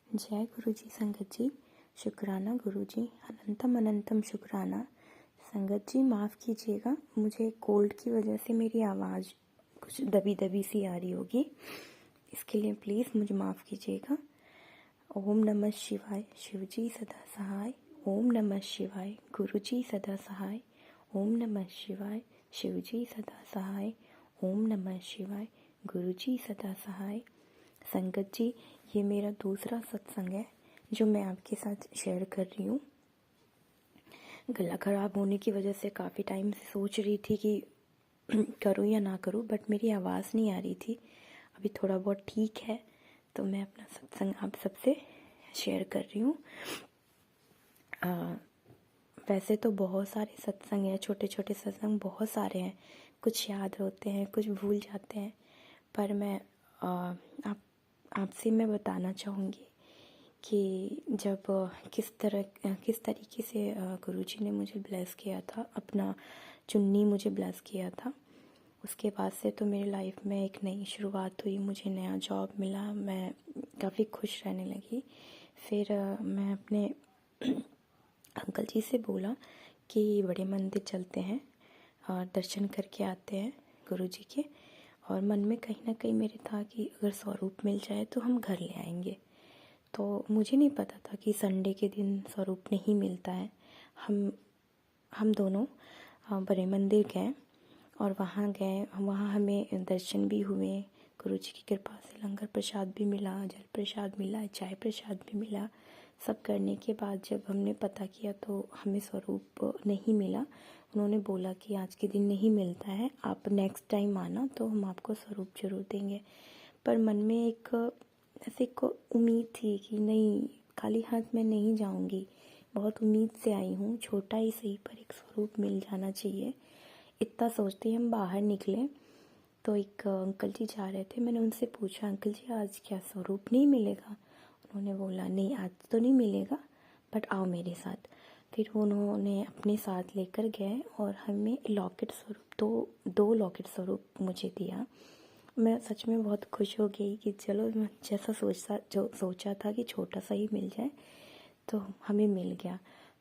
जय गुरु जी। संगत जी शुक्राना। गुरु जी अनंतम अनंतम शुक्राना। संगत जी माफ़ कीजिएगा, मुझे कोल्ड की वजह से मेरी आवाज़ कुछ दबी दबी सी आ रही होगी, इसके लिए प्लीज़ मुझे माफ़ कीजिएगा। ओम नमः शिवाय। शिव जी सदा सहाय। ओम नमः शिवाय। गुरु जी सदा सहाय। ओम नमः शिवाय। शिव जी सदा सहाय। ओम नमः शिवाय। गुरु जी सदा सहाय। संगत जी ये मेरा दूसरा सत्संग है जो मैं आपके साथ शेयर कर रही हूँ। गला ख़राब होने की वजह से काफ़ी टाइम से सोच रही थी कि करूँ या ना करूँ, बट मेरी आवाज़ नहीं आ रही थी। अभी थोड़ा बहुत ठीक है तो मैं अपना सत्संग आप सबसे शेयर कर रही हूँ। वैसे तो बहुत सारे सत्संग हैं, छोटे छोटे सत्संग बहुत सारे हैं, कुछ याद होते हैं कुछ भूल जाते हैं, पर मैं आपसे मैं बताना चाहूँगी कि जब किस तरीके से गुरुजी ने मुझे ब्लेस किया था, अपना चुन्नी मुझे ब्लेस किया था। उसके बाद से तो मेरी लाइफ में एक नई शुरुआत हुई, मुझे नया जॉब मिला, मैं काफ़ी खुश रहने लगी। फिर मैं अपने अंकल जी से बोला कि बड़े मंदिर चलते हैं और दर्शन करके आते हैं गुरुजी के। और मन में कहीं ना कहीं मेरे था कि अगर स्वरूप मिल जाए तो हम घर ले आएंगे। तो मुझे नहीं पता था कि संडे के दिन स्वरूप नहीं मिलता है। हम दोनों बड़े मंदिर गए और वहाँ हमें दर्शन भी हुए। गुरुजी की कृपा से लंगर प्रसाद भी मिला, जल प्रसाद मिला, चाय प्रसाद भी मिला। सब करने के बाद जब हमने पता किया तो हमें स्वरूप नहीं मिला। उन्होंने बोला कि आज के दिन नहीं मिलता है, आप नेक्स्ट टाइम आना तो हम आपको स्वरूप जरूर देंगे। पर मन में एक ऐसे को उम्मीद थी कि नहीं, खाली हाथ मैं नहीं जाऊंगी, बहुत उम्मीद से आई हूँ, छोटा ही सही पर एक स्वरूप मिल जाना चाहिए। इतना सोचते ही हम बाहर निकले तो एक अंकल जी जा रहे थे। मैंने उनसे पूछा, अंकल जी आज क्या स्वरूप नहीं मिलेगा? उन्होंने बोला नहीं आज तो नहीं मिलेगा, बट आओ मेरे साथ। फिर उन्होंने अपने साथ लेकर गए और हमें लॉकेट स्वरूप दो लॉकेट स्वरूप मुझे दिया। मैं सच में बहुत खुश हो गई कि चलो मैं जैसा सोचा था कि छोटा सा ही मिल जाए तो हमें मिल गया।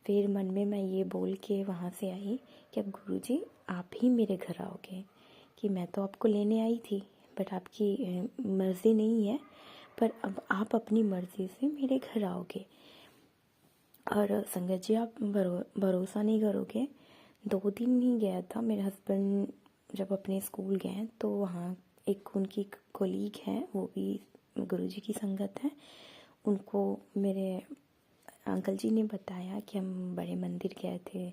फिर मन में मैं ये बोल के वहाँ से आई कि अब गुरुजी आप ही मेरे घर आओगे, कि मैं तो आपको लेने आई थी बट आपकी मर्ज़ी नहीं है, पर अब आप अपनी मर्ज़ी से मेरे घर आओगे। और संगत जी आप भरोसा नहीं करोगे, 2 दिन ही गया था। मेरे हस्बैंड जब अपने स्कूल गए तो वहाँ एक उनकी कोलीग है, वो भी गुरुजी की संगत है। उनको मेरे अंकल जी ने बताया कि हम बड़े मंदिर गए थे,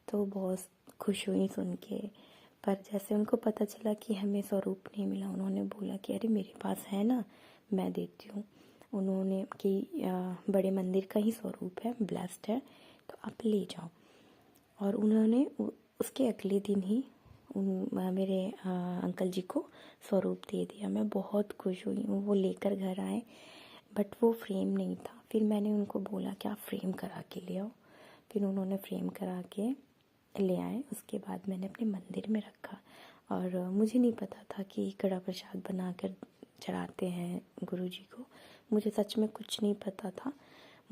तो बहुत खुश हुई सुन के। पर जैसे उनको पता चला कि हमें स्वरूप नहीं मिला, उन्होंने बोला कि अरे मेरे पास है ना, मैं देती हूँ। उन्होंने कि बड़े मंदिर का ही स्वरूप है, ब्लेस्ड है, तो आप ले जाओ। और उन्होंने उसके अगले दिन ही मेरे अंकल जी को स्वरूप दे दिया। मैं बहुत खुश हुई हूँ। वो लेकर घर आए बट वो फ्रेम नहीं था। फिर मैंने उनको बोला कि आप फ्रेम करा के ले आओ। फिर उन्होंने फ्रेम करा के ले आए। उसके बाद मैंने अपने मंदिर में रखा। और मुझे नहीं पता था कि कड़ा प्रसाद बनाकर चढ़ाते हैं गुरुजी को, मुझे सच में कुछ नहीं पता था।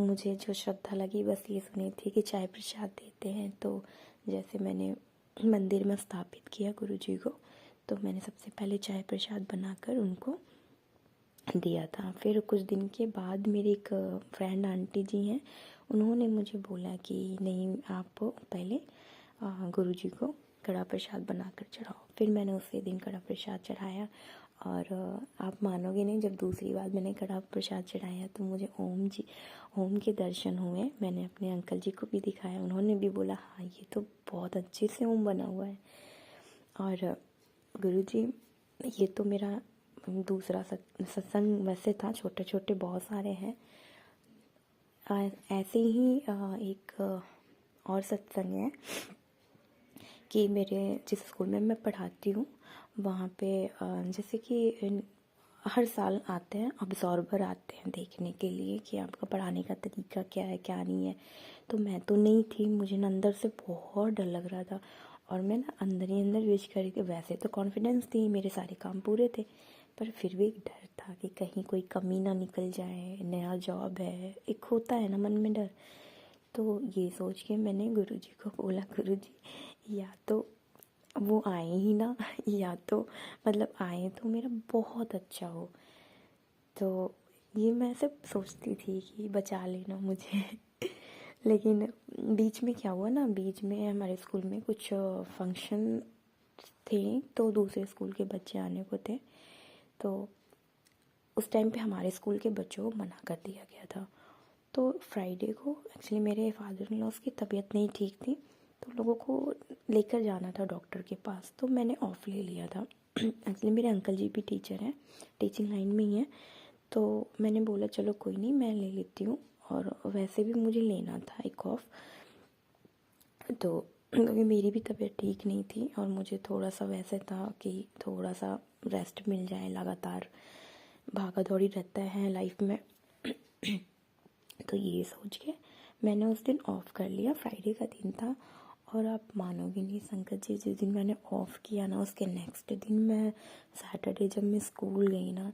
मुझे जो श्रद्धा लगी बस ये सुनी थी कि चाय प्रसाद देते हैं। तो जैसे मैंने मंदिर में स्थापित किया गुरुजी को, तो मैंने सबसे पहले चाय प्रसाद बनाकर उनको दिया था। फिर कुछ दिन के बाद मेरी एक फ्रेंड आंटी जी हैं, उन्होंने मुझे बोला कि नहीं आप पहले गुरुजी को कड़ा प्रसाद बनाकर चढ़ाओ। फिर मैंने उसी दिन कड़ा प्रसाद चढ़ाया। और आप मानोगे नहीं, जब दूसरी बार मैंने कड़ा प्रसाद चढ़ाया तो मुझे ओम के दर्शन हुए। मैंने अपने अंकल जी को भी दिखाया, उन्होंने भी बोला हाँ ये तो बहुत अच्छे से ओम बना हुआ है। और गुरुजी ये तो मेरा दूसरा सत्संग वैसे था, छोटे छोटे बहुत सारे हैं। ऐसे ही एक और सत्संग है कि मेरे जिस स्कूल में मैं पढ़ाती हूँ वहाँ पे जैसे कि हर साल आते हैं ऑब्जॉर्वर आते हैं देखने के लिए कि आपका पढ़ाने का तरीका क्या है क्या नहीं है। तो मैं तो नहीं थी, मुझे ना अंदर से बहुत डर लग रहा था और मैं ना अंदर ही अंदर विश करके, वैसे तो कॉन्फिडेंस थी, मेरे सारे काम पूरे थे, पर फिर भी एक डर था कि कहीं कोई कमी ना निकल जाए, नया जॉब है, एक होता है ना मन में डर। तो ये सोच के मैंने गुरुजी को बोला, गुरुजी या तो वो आए ही ना, या तो मतलब आए तो मेरा बहुत अच्छा हो। तो ये मैं सिर्फ सोचती थी कि बचा लेना मुझे। लेकिन बीच में क्या हुआ ना, बीच में हमारे स्कूल में कुछ फंक्शन थे, तो दूसरे स्कूल के बच्चे आने को थे। तो उस टाइम पे हमारे स्कूल के बच्चों को मना कर दिया गया था। तो फ्राइडे को एक्चुअली मेरे फादर इन लॉस की तबीयत नहीं ठीक थी, तो लोगों को लेकर जाना था डॉक्टर के पास, तो मैंने ऑफ ले लिया था। एक्चुअली मेरे अंकल जी भी टीचर हैं, टीचिंग लाइन में ही हैं। तो मैंने बोला चलो कोई नहीं, मैं ले लेती हूँ, और वैसे भी मुझे लेना था एक ऑफ। तो क्योंकि मेरी भी तबीयत ठीक नहीं थी और मुझे थोड़ा सा वैसे था कि थोड़ा सा रेस्ट मिल जाए, लगातार भागा दौड़ी रहता है लाइफ में। तो ये सोच के मैंने उस दिन ऑफ़ कर लिया, फ्राइडे का दिन था। और आप मानोगे नहीं संगत जी, जिस दिन मैंने ऑफ़ किया ना, उसके नेक्स्ट दिन मैं सैटरडे जब मैं स्कूल गई ना,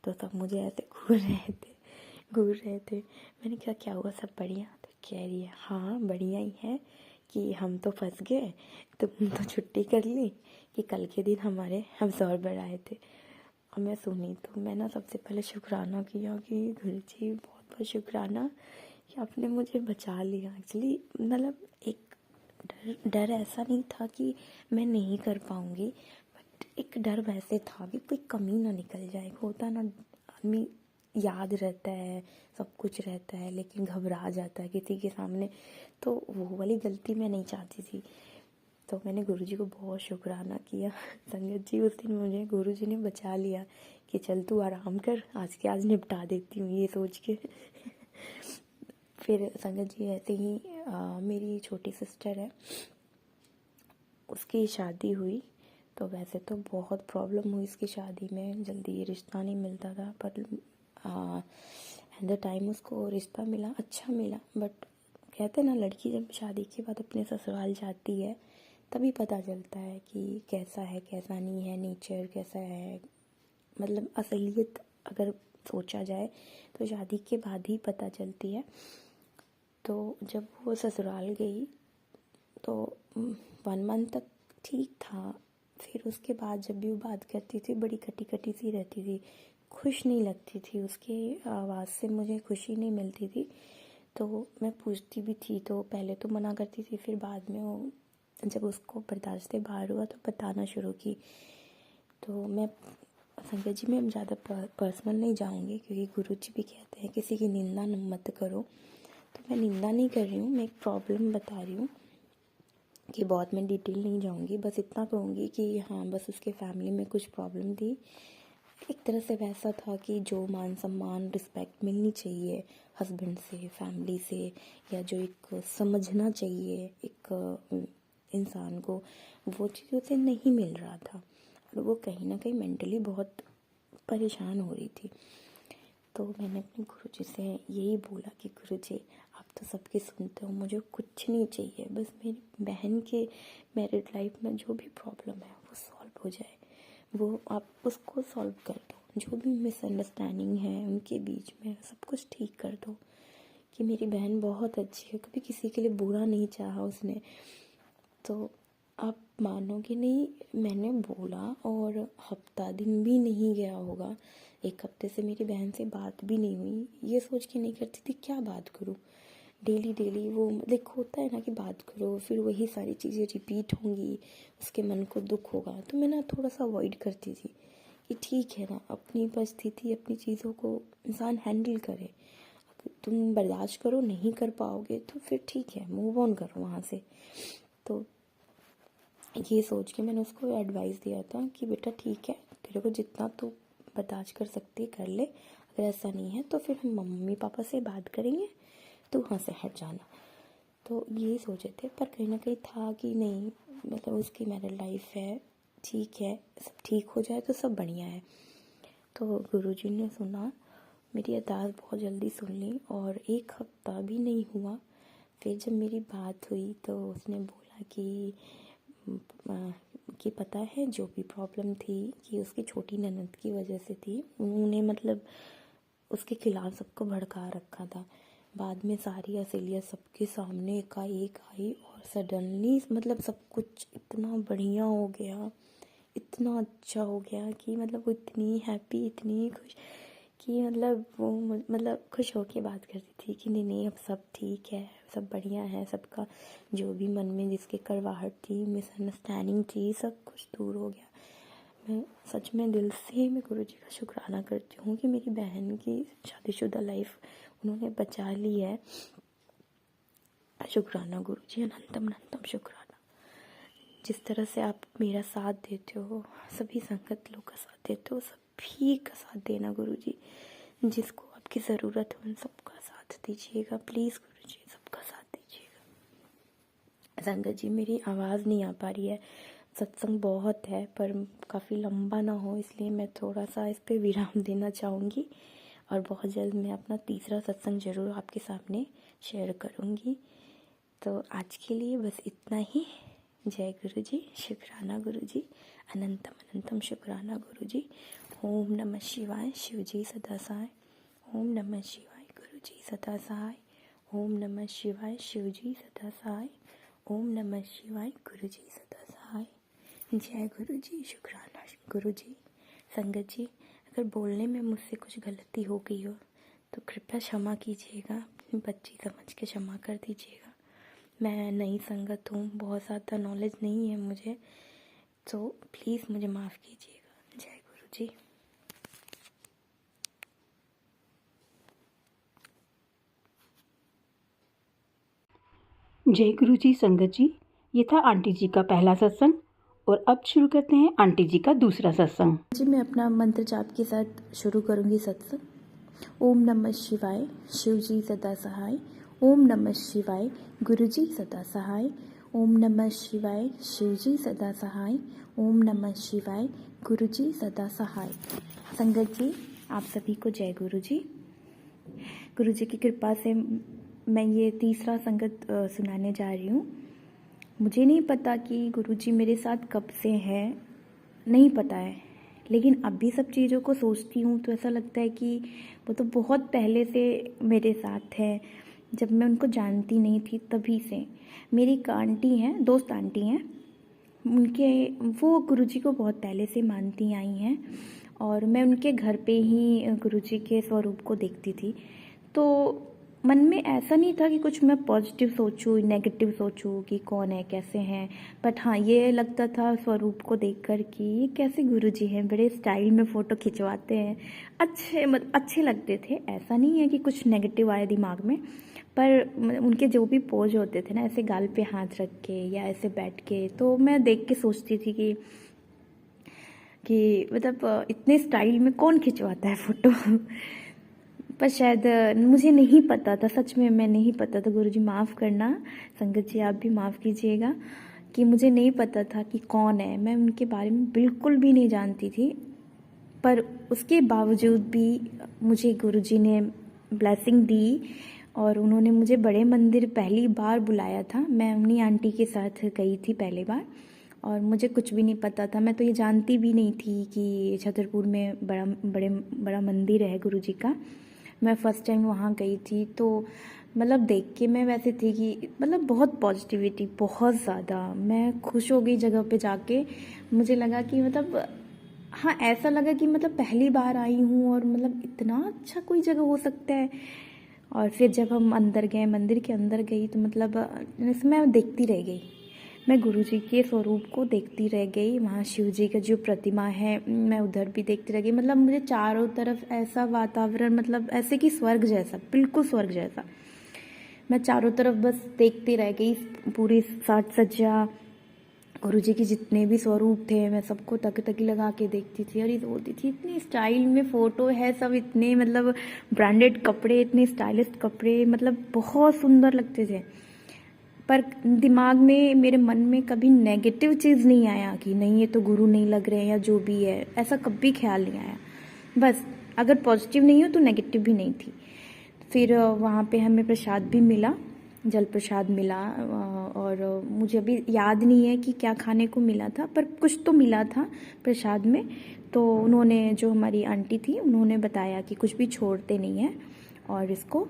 तो सब मुझे ऐसे घूर रहे थे। मैंने कहा क्या हुआ, सब बढ़िया? तो कह रही है हाँ बढ़िया ही है, कि हम तो फंस गए, तुम तो छुट्टी कर ली, कि कल के दिन हमारे अब्जॉर्बर आए थे। और मैं सुनी तो मैं ना सबसे पहले शुक्राना किया कि गुरुजी बहुत बहुत शुक्राना कि आपने मुझे बचा लिया। एक्चुअली मतलब एक डर ऐसा नहीं था कि मैं नहीं कर पाऊँगी, बट एक डर वैसे था कि कोई कमी ना निकल जाए। होता ना, आदमी याद रहता है, सब कुछ रहता है, लेकिन घबरा जाता है किसी के सामने, तो वो वाली गलती मैं नहीं चाहती थी। तो मैंने गुरुजी को बहुत शुक्राना किया। संगत जी उस दिन मुझे गुरुजी ने बचा लिया कि चल तू आराम कर, आज के आज निपटा देती हूँ, ये सोच के। फिर संगत जी ऐसे ही मेरी छोटी सिस्टर है, उसकी शादी हुई। तो वैसे तो बहुत प्रॉब्लम हुई इसकी शादी में, जल्दी रिश्ता नहीं मिलता था, पर एट द टाइम उसको रिश्ता मिला, अच्छा मिला। बट कहते ना, लड़की जब शादी के बाद अपने ससुराल जाती है तभी पता चलता है कि कैसा है कैसा नहीं है, नेचर कैसा है। मतलब असलियत अगर सोचा जाए तो शादी के बाद ही पता चलती है। तो जब वो ससुराल गई तो 1 मंथ तक ठीक था। फिर उसके बाद जब भी वो बात करती थी बड़ी खटी खटी सी रहती थी, खुश नहीं लगती थी, उसकी आवाज़ से मुझे खुशी नहीं मिलती थी। तो मैं पूछती भी थी तो पहले तो मना करती थी, फिर बाद में वो जब उसको बर्दाश्त से बाहर हुआ तो बताना शुरू की। तो मैं संगत जी, मैं ज़्यादा पर्सनल नहीं जाऊँगी, क्योंकि गुरुजी भी कहते हैं किसी की निंदा मत करो। तो मैं निंदा नहीं कर रही हूँ, मैं एक प्रॉब्लम बता रही हूँ कि बहुत मैं डिटेल नहीं जाऊँगी। बस इतना कहूँगी कि हाँ, बस उसके फैमिली में कुछ प्रॉब्लम थी। एक तरह से वैसा था कि जो मान सम्मान रिस्पेक्ट मिलनी चाहिए हस्बैंड से, फैमिली से, या जो एक समझना चाहिए एक इंसान को, वो चीज़ उसे नहीं मिल रहा था। और वो कहीं ना कहीं मेंटली बहुत परेशान हो रही थी। तो मैंने अपने गुरुजी से यही बोला कि गुरुजी, आप तो सबकी सुनते हो, मुझे कुछ नहीं चाहिए, बस मेरी बहन के मैरिड लाइफ में जो भी प्रॉब्लम है वो सॉल्व हो जाए, वो आप उसको सॉल्व कर दो, जो भी मिसअंडरस्टैंडिंग है उनके बीच में सब कुछ ठीक कर दो। कि मेरी बहन बहुत अच्छी है, कभी किसी के लिए बुरा नहीं चाहा उसने। तो आप मानोगे नहीं, मैंने बोला और हफ्ता दिन भी नहीं गया होगा, 1 हफ्ते से मेरी बहन से बात भी नहीं हुई। ये सोच के नहीं करती थी क्या बात करूँ, डेली डेली वो देख होता है ना कि बात करो फिर वही सारी चीज़ें रिपीट होंगी, उसके मन को दुख होगा। तो मैं ना थोड़ा सा अवॉइड करती थी कि ठीक है ना, अपनी परिस्थिति अपनी चीज़ों को इंसान हैंडल करे। तुम बर्दाश्त करो, नहीं कर पाओगे तो फिर ठीक है, मूव ऑन करो वहाँ से। तो ये सोच के मैंने उसको एडवाइस दिया था कि बेटा ठीक है, तेरे को जितना तू बर्दाश्त कर सकती है कर ले, अगर ऐसा नहीं है तो फिर हम मम्मी पापा से बात करेंगे, तो वहाँ से हट जाना। तो यही सोचे थे, पर कहीं ना कहीं था कि नहीं, मतलब उसकी मैरिड लाइफ है, ठीक है, सब ठीक हो जाए तो सब बढ़िया है। तो गुरुजी ने सुना, मेरी अरदास बहुत जल्दी सुन ली, और 1 हफ्ता भी नहीं हुआ फिर जब मेरी बात हुई तो उसने बोला कि कि पता है जो भी प्रॉब्लम थी कि उसकी छोटी ननद की वजह से थी। उन्होंने मतलब उसके खिलाफ सबको भड़का रखा था। बाद में सारी असलियत सबके सामने एकाएक आई और सडनली मतलब सब कुछ इतना बढ़िया हो गया, इतना अच्छा हो गया कि मतलब वो इतनी हैप्पी, इतनी खुश कि मतलब वो मतलब खुश होके बात करती थी कि नहीं नहीं अब सब ठीक है, सब बढ़िया है, सबका जो भी मन में जिसके कड़वाहट थी, मिसअंडरस्टैंडिंग थी, सब कुछ दूर हो गया। मैं सच में दिल से मैं गुरुजी का शुक्राना करती हूँ कि मेरी बहन की शादीशुदा लाइफ उन्होंने बचा ली है। शुक्राना गुरुजी, अनंतम अनंतम शुक्राना। जिस तरह से आप मेरा साथ देते हो, सभी संगत लोग का साथ देते हो, सभी का साथ देना गुरुजी। जिसको आपकी ज़रूरत हो उन सबका साथ दीजिएगा प्लीज़ गुरुजी, सबका साथ दीजिएगा। संगत जी मेरी आवाज़ नहीं आ पा रही है, सत्संग बहुत है पर काफ़ी लंबा ना हो इसलिए मैं थोड़ा सा इस पे विराम देना चाहूँगी और बहुत जल्द मैं अपना तीसरा सत्संग ज़रूर आपके सामने शेयर करूँगी। तो आज के लिए बस इतना ही। जय गुरुजी, शुक्राना गुरुजी, अनंतम अनंतम शुक्राना गुरुजी। ओम नमः शिवाय, शिवजी सदा सहाय। ओम नमः शिवाय, गुरुजी सदा सहाय। ओम नमः शिवाय, शिवजी सदा सहाय। ओम नमः शिवाय, गुरुजी सदा सहाय। जय गुरुजी, शुक्राना गुरुजी। संगत जी अगर बोलने में मुझसे कुछ गलती हो गई हो तो कृपया क्षमा कीजिएगा, अपनी बच्ची समझ के क्षमा कर दीजिएगा। मैं नई संगत हूँ, बहुत ज़्यादा नॉलेज नहीं है मुझे, तो प्लीज़ मुझे माफ़ कीजिएगा। जय गुरुजी। जय गुरु जी। संगत जी, ये था आंटी जी का पहला सत्संग और अब शुरू करते हैं आंटी जी का दूसरा सत्संग। जी मैं अपना मंत्र जाप के साथ शुरू करूँगी सत्संग। ओम नमः शिवाय, शिव जी सदा सहाय। ओम नमः शिवाय, गुरु जी सदा सहाय। ओम नमः शिवाय, शिव जी सदा सहाय। ओम नमः शिवाय, गुरु जी सदा सहाय। संगत जी आप सभी को जय गुरु जी। गुरु जी की कृपा से मैं ये तीसरा संगत सुनाने जा रही हूँ। मुझे नहीं पता कि गुरुजी मेरे साथ कब से हैं, नहीं पता है, लेकिन अब भी सब चीज़ों को सोचती हूँ तो ऐसा लगता है कि वो तो बहुत पहले से मेरे साथ हैं, जब मैं उनको जानती नहीं थी तभी से। मेरी एक आंटी हैं, दोस्त आंटी हैं, वो गुरुजी को बहुत पहले से मानती आई हैं और मैं उनके घर पे ही गुरुजी के स्वरूप को देखती थी। तो मन में ऐसा नहीं था कि कुछ मैं पॉजिटिव सोचूं, नेगेटिव सोचूं कि कौन है, कैसे हैं, बट हाँ ये लगता था स्वरूप को देखकर कि ये कैसे गुरुजी हैं, बड़े स्टाइल में फ़ोटो खिंचवाते हैं, अच्छे लगते थे। ऐसा नहीं है कि कुछ नेगेटिव आया दिमाग में, पर उनके जो भी पोज होते थे ना, ऐसे गाल पे हाथ रख के या ऐसे बैठ के, तो मैं देख के सोचती थी कि मतलब इतने स्टाइल में कौन खिंचवाता है फ़ोटो। पर शायद मुझे नहीं पता था, सच में मैं नहीं पता था। गुरुजी माफ़ करना, संगत जी आप भी माफ़ कीजिएगा कि मुझे नहीं पता था कि कौन है, मैं उनके बारे में बिल्कुल भी नहीं जानती थी। पर उसके बावजूद भी मुझे गुरुजी ने ब्लेसिंग दी और उन्होंने मुझे बड़े मंदिर पहली बार बुलाया था। मैं उन्हीं आंटी के साथ गई थी पहली बार और मुझे कुछ भी नहीं पता था। मैं तो ये जानती भी नहीं थी कि छतरपुर में बड़ा मंदिर है गुरुजी का। मैं फ़र्स्ट टाइम वहाँ गई थी तो मतलब देख के मैं वैसे थी कि मतलब बहुत पॉजिटिविटी, बहुत ज़्यादा मैं खुश हो गई जगह पे जाके। मुझे लगा कि मतलब हाँ ऐसा लगा कि मतलब पहली बार आई हूँ और मतलब इतना अच्छा कोई जगह हो सकता है। और फिर जब हम अंदर गए, मंदिर के अंदर गई, तो मतलब मैं देखती रह गई, मैं गुरुजी के स्वरूप को देखती रह गई। वहाँ शिव जी का जो प्रतिमा है मैं उधर भी देखती रह गई। मतलब मुझे चारों तरफ ऐसा वातावरण, मतलब ऐसे कि स्वर्ग जैसा, बिल्कुल स्वर्ग जैसा। मैं चारों तरफ बस देखती रह गई, पूरी साज सज्जा, गुरुजी के जितने भी स्वरूप थे मैं सबको तकी लगा के देखती थी और ये बोलती थी इतनी स्टाइल में फ़ोटो है, सब इतने मतलब ब्रांडेड कपड़े, इतने स्टाइलिश कपड़े, मतलब बहुत सुंदर लगते थे। पर दिमाग में, मेरे मन में कभी नेगेटिव चीज़ नहीं आया कि नहीं ये तो गुरु नहीं लग रहे हैं या जो भी है, ऐसा कभी ख्याल नहीं आया। बस अगर पॉजिटिव नहीं हो तो नेगेटिव भी नहीं थी। फिर वहाँ पे हमें प्रसाद भी मिला जल प्रसाद मिला और मुझे अभी याद नहीं है कि क्या खाने को मिला था, पर कुछ तो मिला था प्रसाद में। तो उन्होंने, जो हमारी आंटी थी, उन्होंने बताया कि कुछ भी छोड़ते नहीं हैं और इसको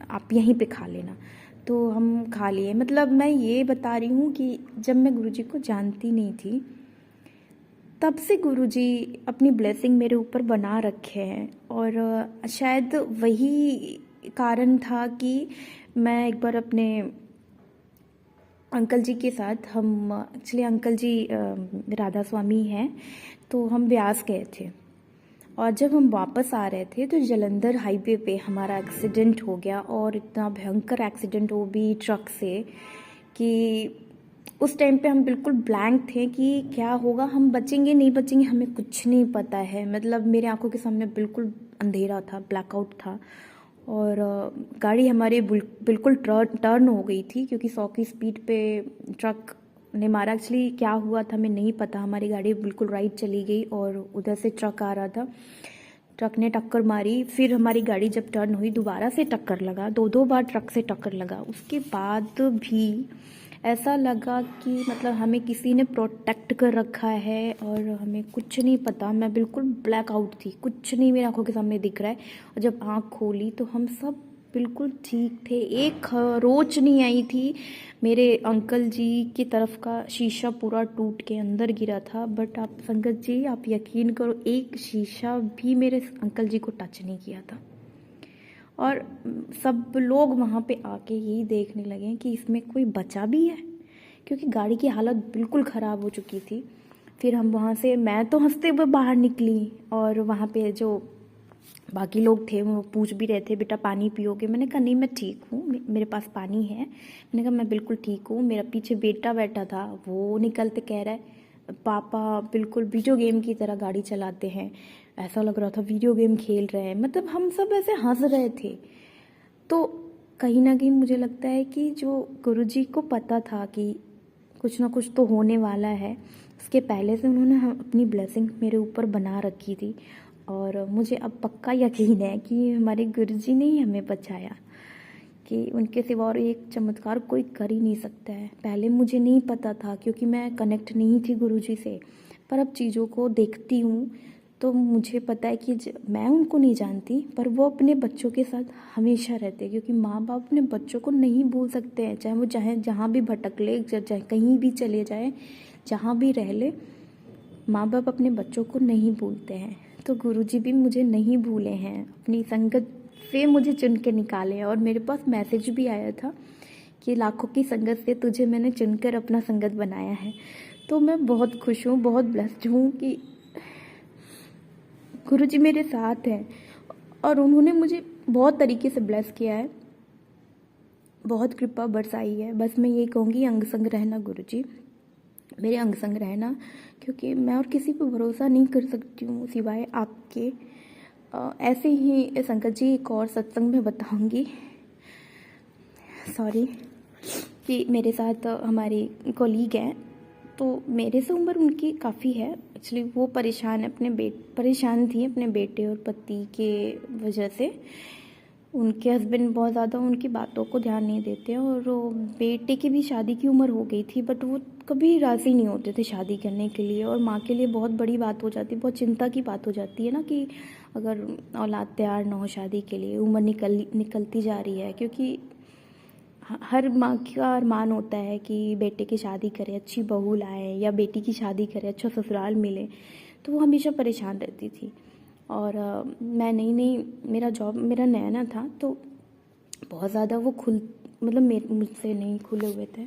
आप यहीं पे खा लेना। तो हम खा लिए। मतलब मैं ये बता रही हूँ कि जब मैं गुरुजी को जानती नहीं थी, तब से गुरुजी अपनी ब्लेसिंग मेरे ऊपर बना रखे हैं। और शायद वही कारण था कि मैं एक बार अपने अंकल जी के साथ, हम एक्चुअली अंकल जी राधा स्वामी हैं, तो हम ब्यास गए थे। और जब हम वापस आ रहे थे तो जलंधर हाईवे पे हमारा एक्सीडेंट हो गया, और इतना भयंकर एक्सीडेंट, वो भी ट्रक से, कि उस टाइम पे हम बिल्कुल ब्लैंक थे कि क्या होगा, हम बचेंगे नहीं बचेंगे, हमें कुछ नहीं पता है। मतलब मेरे आंखों के सामने बिल्कुल अंधेरा था, ब्लैकआउट था। और गाड़ी हमारी बिल्कुल टर्न हो गई थी, क्योंकि 100 की स्पीड पे ट्रक ने मारा। एक्चुअली क्या हुआ था हमें नहीं पता, हमारी गाड़ी बिल्कुल राइट चली गई और उधर से ट्रक आ रहा था, ट्रक ने टक्कर मारी। फिर हमारी गाड़ी जब टर्न हुई, दोबारा से टक्कर लगा, दो बार ट्रक से टक्कर लगा। उसके बाद भी ऐसा लगा कि मतलब हमें किसी ने प्रोटेक्ट कर रखा है और हमें कुछ नहीं पता। मैं बिल्कुल ब्लैक आउट थी, कुछ नहीं मेरी आंखों के सामने दिख रहा है। और जब आंख खोली तो हम सब बिल्कुल ठीक थे, एक खरोच नहीं आई थी। मेरे अंकल जी की तरफ का शीशा पूरा टूट के अंदर गिरा था, बट आप संगत जी, आप यकीन करो, एक शीशा भी मेरे अंकल जी को टच नहीं किया था। और सब लोग वहाँ पे आके यही देखने लगे कि इसमें कोई बचा भी है, क्योंकि गाड़ी की हालत बिल्कुल ख़राब हो चुकी थी। फिर हम वहाँ से, मैं तो हंसते हुए बाहर निकली, और वहाँ पे जो बाकी लोग थे वो पूछ भी रहे थे, बेटा पानी पियोगे? मैंने कहा नहीं, मैं ठीक हूँ, मेरे पास पानी है। मैंने कहा मैं बिल्कुल ठीक हूँ। मेरा पीछे बेटा बैठा था, वो निकलते कह रहा है पापा बिल्कुल वीडियो गेम की तरह गाड़ी चलाते हैं, ऐसा लग रहा था वीडियो गेम खेल रहे हैं। मतलब हम सब ऐसे हंस रहे थे। तो कहीं ना कहीं मुझे लगता है कि जो गुरुजी को पता था कि कुछ ना कुछ तो होने वाला है, उसके पहले से उन्होंने अपनी ब्लेसिंग मेरे ऊपर बना रखी थी। और मुझे अब पक्का यकीन है कि हमारे गुरुजी ने ही हमें बचाया, कि उनके सिवा और एक चमत्कार कोई कर ही नहीं सकता है। पहले मुझे नहीं पता था, क्योंकि मैं कनेक्ट नहीं थी गुरुजी से, पर अब चीज़ों को देखती हूँ तो मुझे पता है कि मैं उनको नहीं जानती, पर वो अपने बच्चों के साथ हमेशा रहते हैं। क्योंकि माँ बाप अपने बच्चों को नहीं भूल सकते हैं, चाहे वो जहाँ भी भटक ले, चाहे कहीं भी चले जाए, जहाँ भी रह ले, माँ बाप अपने बच्चों को नहीं भूलते हैं। तो गुरुजी भी मुझे नहीं भूले हैं, अपनी संगत से मुझे चुन के निकाले हैं। और मेरे पास मैसेज भी आया था कि लाखों की संगत से तुझे मैंने चुनकर अपना संगत बनाया है। तो मैं बहुत खुश हूँ, बहुत ब्लेस्ड हूँ कि गुरुजी मेरे साथ हैं, और उन्होंने मुझे बहुत तरीके से ब्लेस किया है, बहुत कृपा बरसाई है। बस मैं यही कहूँगी, अंग संग रहना गुरुजी, मेरे अंग संग रहना, क्योंकि मैं और किसी पर भरोसा नहीं कर सकती हूँ सिवाय आपके। ऐसे ही संगत जी एक और सत्संग में बताऊँगी, सॉरी, कि मेरे साथ हमारी कोलीग हैं, तो मेरे से उम्र उनकी काफ़ी है। एक्चुअली वो परेशान थी अपने बेटे और पति के वजह से। उनके हस्बैंड बहुत ज़्यादा उनकी बातों को ध्यान नहीं देते, और बेटे की भी शादी की उम्र हो गई थी, बट वो कभी राज़ी नहीं होते थे शादी करने के लिए। और माँ के लिए बहुत बड़ी बात हो जाती है, बहुत चिंता की बात हो जाती है ना, कि अगर औलाद तैयार ना हो शादी के लिए, उम्र निकलती जा रही है। क्योंकि हर माँ का अरमान होता है कि बेटे की शादी करे, अच्छी बहू लाए, या बेटी की शादी करे, अच्छा ससुराल मिले। तो वो हमेशा परेशान रहती थी। और मैं मेरा नया ना था, तो बहुत ज़्यादा वो मतलब मुझसे नहीं खुले हुए थे।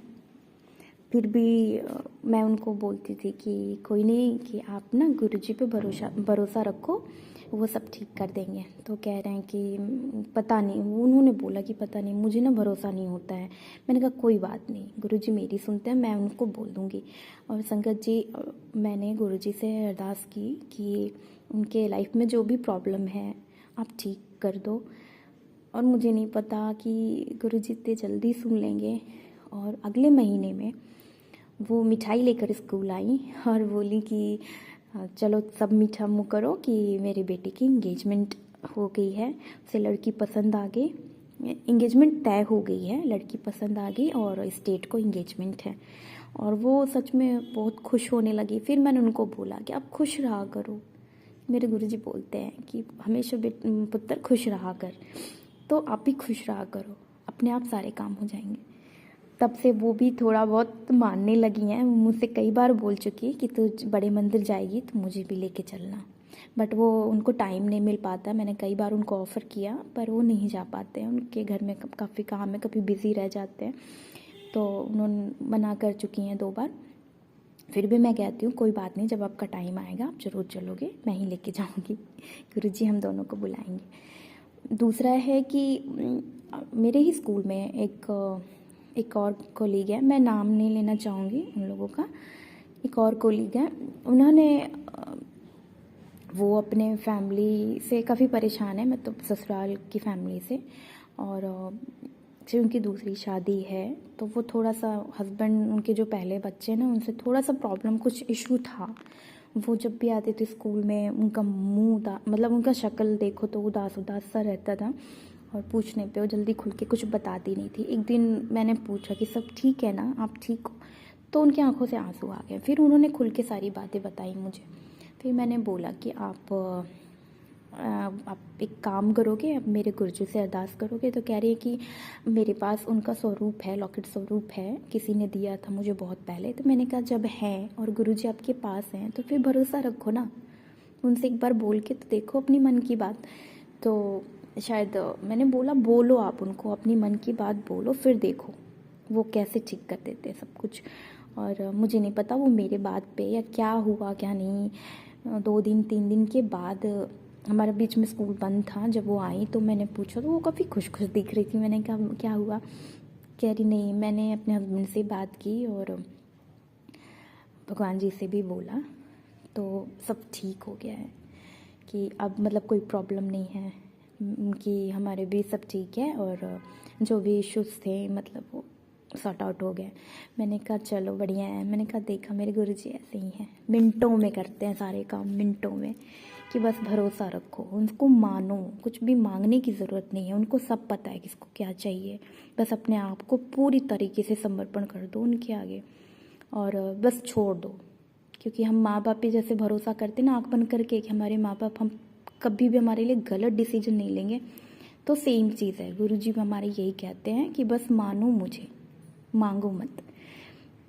फिर भी मैं उनको बोलती थी कि कोई नहीं, कि आप ना गुरुजी पे भरोसा रखो, वो सब ठीक कर देंगे। तो कह रहे हैं कि पता नहीं, उन्होंने बोला कि पता नहीं, मुझे ना भरोसा नहीं होता है। मैंने कहा कोई बात नहीं, गुरुजी मेरी सुनते हैं, मैं उनको बोल दूँगी। और संगत जी, मैंने गुरुजी से अरदास की कि उनके लाइफ में जो भी प्रॉब्लम है आप ठीक कर दो। और मुझे नहीं पता कि गुरुजी इतने जल्दी सुन लेंगे। और अगले महीने में वो मिठाई लेकर स्कूल आई और बोली कि चलो सब मीठा मुँह करो कि मेरे बेटे की इंगेजमेंट हो गई है, उसे लड़की पसंद आ गई। इंगेजमेंट तय हो गई है, लड़की पसंद आ गई और इस डेट को इंगेजमेंट है। और वो सच में बहुत खुश होने लगी। फिर मैंने उनको बोला कि आप खुश रहा करो। मेरे गुरुजी बोलते हैं कि हमेशा पुत्र खुश रहा कर, तो आप भी खुश रहा करो, अपने आप सारे काम हो जाएंगे। तब से वो भी थोड़ा बहुत मानने लगी हैं। मुझसे कई बार बोल चुकी है कि तू बड़े मंदिर जाएगी तो मुझे भी लेके चलना, बट वो उनको टाइम नहीं मिल पाता। मैंने कई बार उनको ऑफ़र किया पर वो नहीं जा पाते हैं, उनके घर में काफ़ी काम है, कभी बिज़ी रह जाते हैं, तो उन्होंने मना कर चुकी हैं 2 बार। फिर भी मैं कहती हूँ कोई बात नहीं, जब आपका टाइम आएगा आप ज़रूर चलोगे, मैं ही लेके जाऊँगी। गुरुजी हम दोनों को बुलाएंगे। दूसरा है कि मेरे ही स्कूल में एक और कोलीग है, मैं नाम नहीं लेना चाहूँगी उन लोगों का। एक और कोलीग है, उन्होंने वो अपने फैमिली से काफ़ी परेशान है, मतलब ससुराल की फैमिली से, और फिर उनकी दूसरी शादी है, तो वो थोड़ा सा हस्बैंड, उनके जो पहले बच्चे ना, उनसे थोड़ा सा प्रॉब्लम, कुछ इशू था। वो जब भी आते थे स्कूल में उनका मुंह मतलब उनका शक्ल देखो तो उदास उदास सा रहता था, और पूछने पे वो जल्दी खुल के कुछ बताती नहीं थी। एक दिन मैंने पूछा कि सब ठीक है ना, आप ठीक हो? तो उनकी आंखों से आंसू आ गए। फिर उन्होंने खुल के सारी बातें बताई मुझे। फिर मैंने बोला कि आप एक काम करोगे, आप मेरे गुरुजी से अरदास करोगे? तो कह रही है कि मेरे पास उनका स्वरूप है, लॉकेट स्वरूप है, किसी ने दिया था मुझे बहुत पहले। तो मैंने कहा जब है और गुरुजी आपके पास हैं तो फिर भरोसा रखो ना, उनसे एक बार बोल के तो देखो अपनी मन की बात। तो शायद मैंने बोला बोलो, आप उनको अपनी मन की बात बोलो, फिर देखो वो कैसे ठीक कर देते हैं सब कुछ। और मुझे नहीं पता वो मेरे बात पे या क्या हुआ क्या नहीं। 2 दिन 3 दिन के बाद हमारे बीच में स्कूल बंद था, जब वो आई तो मैंने पूछा तो वो काफ़ी खुश खुश दिख रही थी। मैंने कहा क्या हुआ? कह रही नहीं, मैंने अपने हस्बैंड से बात की और भगवान जी से भी बोला, तो सब ठीक हो गया है, कि अब मतलब कोई प्रॉब्लम नहीं है, कि हमारे भी सब ठीक है, और जो भी इश्यूज़ थे मतलब वो सॉर्ट आउट हो गए। मैंने कहा चलो बढ़िया है। मैंने कहा देखा मेरे गुरुजी ऐसे ही हैं, मिनटों में करते हैं सारे काम, मिनटों में, कि बस भरोसा रखो, उनको मानो, कुछ भी मांगने की ज़रूरत नहीं है, उनको सब पता है किसको क्या चाहिए। बस अपने आप को पूरी तरीके से समर्पण कर दो उनके आगे और बस छोड़ दो। क्योंकि हम माँ बाप पे जैसे भरोसा करते ना आँख बंद करके कि हमारे माँ बाप हम कभी भी हमारे लिए गलत डिसीजन नहीं लेंगे, तो सेम चीज़ है। गुरुजी भी हमारे यही कहते हैं कि बस मानो मुझे, मांगो मत।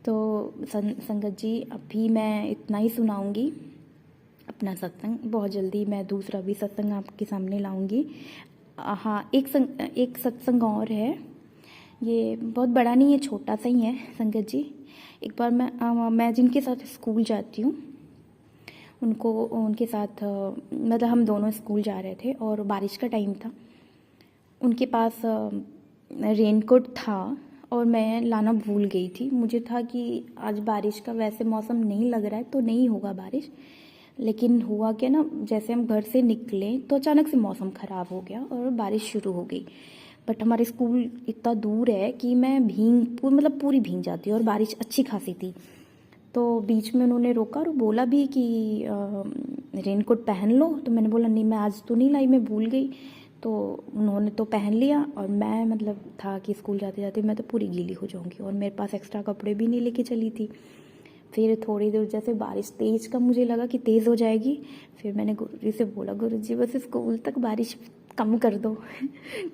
तो संगत जी, अभी मैं इतना ही सुनाऊंगी अपना सत्संग। बहुत जल्दी मैं दूसरा भी सत्संग आपके सामने लाऊंगी। हाँ, एक सत्संग और है, ये बहुत बड़ा नहीं है, छोटा सा ही है संगत जी। एक बार मैं जिनके साथ स्कूल जाती हूँ उनके साथ मतलब हम दोनों स्कूल जा रहे थे और बारिश का टाइम था। उनके पास रेनकोट था और मैं लाना भूल गई थी। मुझे था कि आज बारिश का वैसे मौसम नहीं लग रहा है तो नहीं होगा बारिश, लेकिन हुआ क्या ना, जैसे हम घर से निकले तो अचानक से मौसम ख़राब हो गया और बारिश शुरू हो गई। बट हमारे स्कूल इतना दूर है कि मैं मतलब पूरी भीग जाती हूँ, और बारिश अच्छी खासी थी। तो बीच में उन्होंने रोका और बोला भी कि रेनकोट पहन लो। तो मैंने बोला नहीं, मैं आज तो नहीं लाई, मैं भूल गई। तो उन्होंने तो पहन लिया और मैं मतलब था कि स्कूल जाते जाते मैं तो पूरी गीली हो जाऊंगी, और मेरे पास एक्स्ट्रा कपड़े भी नहीं लेके चली थी। फिर थोड़ी देर जैसे बारिश तेज़ का मुझे लगा कि तेज़ हो जाएगी, फिर मैंने गुरुजी से बोला गुरुजी बस स्कूल तक बारिश कम कर दो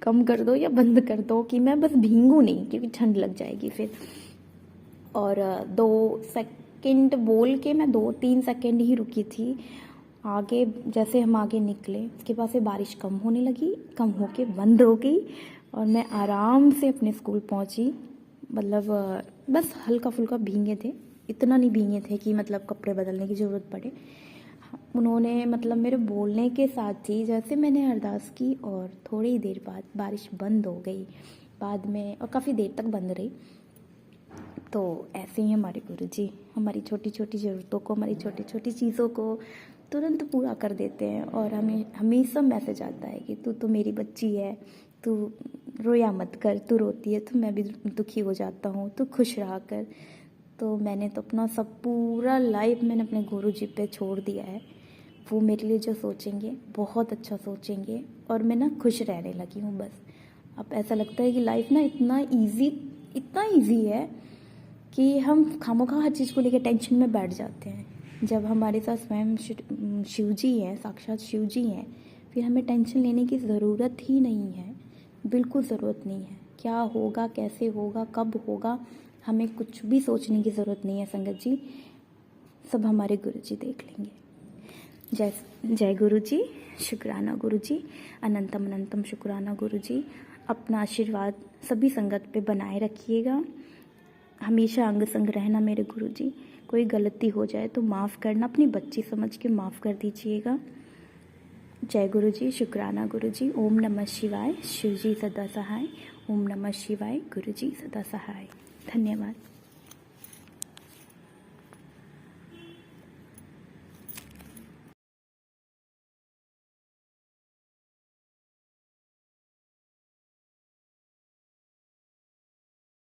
कम कर दो या बंद कर दो, कि मैं बस भीगूँ नहीं, क्योंकि ठंड लग जाएगी फिर। और 2 सेकंड बोल के मैं 2-3 सेकंड ही रुकी थी। आगे जैसे हम आगे निकले उसके बाद से बारिश कम होने लगी, कम होके बंद हो गई, और मैं आराम से अपने स्कूल पहुंची। मतलब बस हल्का फुल्का भीगे थे, इतना नहीं भीगे थे कि मतलब कपड़े बदलने की ज़रूरत पड़े। उन्होंने मतलब मेरे बोलने के साथ ही जैसे मैंने अरदास की और थोड़ी ही देर बाद बारिश बंद हो गई बाद में, और काफ़ी देर तक बंद रही। तो ऐसे ही हमारे गुरुजी हमारी छोटी छोटी ज़रूरतों को, हमारी छोटी छोटी चीज़ों को तुरंत पूरा कर देते हैं, और हमें हमेशा मैसेज आता है कि तू तो मेरी बच्ची है, तू रोया मत कर, तू रोती है तो मैं भी दुखी हो जाता हूँ, तू खुश रहा कर। तो मैंने तो अपना सब पूरा लाइफ मैंने अपने गुरुजी पे छोड़ दिया है। वो मेरे लिए जो सोचेंगे बहुत अच्छा सोचेंगे, और मैं ना खुश रहने लगी हूँ बस। अब ऐसा लगता है कि लाइफ ना इतना इजी है कि हम खामोखा हर चीज़ को लेकर टेंशन में बैठ जाते हैं। जब हमारे साथ स्वयं शिव जी हैं, साक्षात शिव जी हैं, फिर हमें टेंशन लेने की ज़रूरत ही नहीं है, बिल्कुल ज़रूरत नहीं है। क्या होगा, कैसे होगा, कब होगा, हमें कुछ भी सोचने की ज़रूरत नहीं है संगत जी, सब हमारे गुरु जी देख लेंगे। जय गुरु जी, शुक्राना गुरु जी, अनंतम अनंतम शुक्राना गुरु जी। अपना आशीर्वाद सभी संगत पे बनाए रखिएगा, हमेशा अंग संग रहना मेरे गुरु जी। कोई गलती हो जाए तो माफ़ करना, अपनी बच्ची समझ के माफ़ कर दीजिएगा। जय गुरु जी, शुक्राना गुरु जी। ओम नमः शिवाय, शिव जी सदा सहाय। ओम नमः शिवाय, गुरु जी सदा सहाय। धन्यवाद।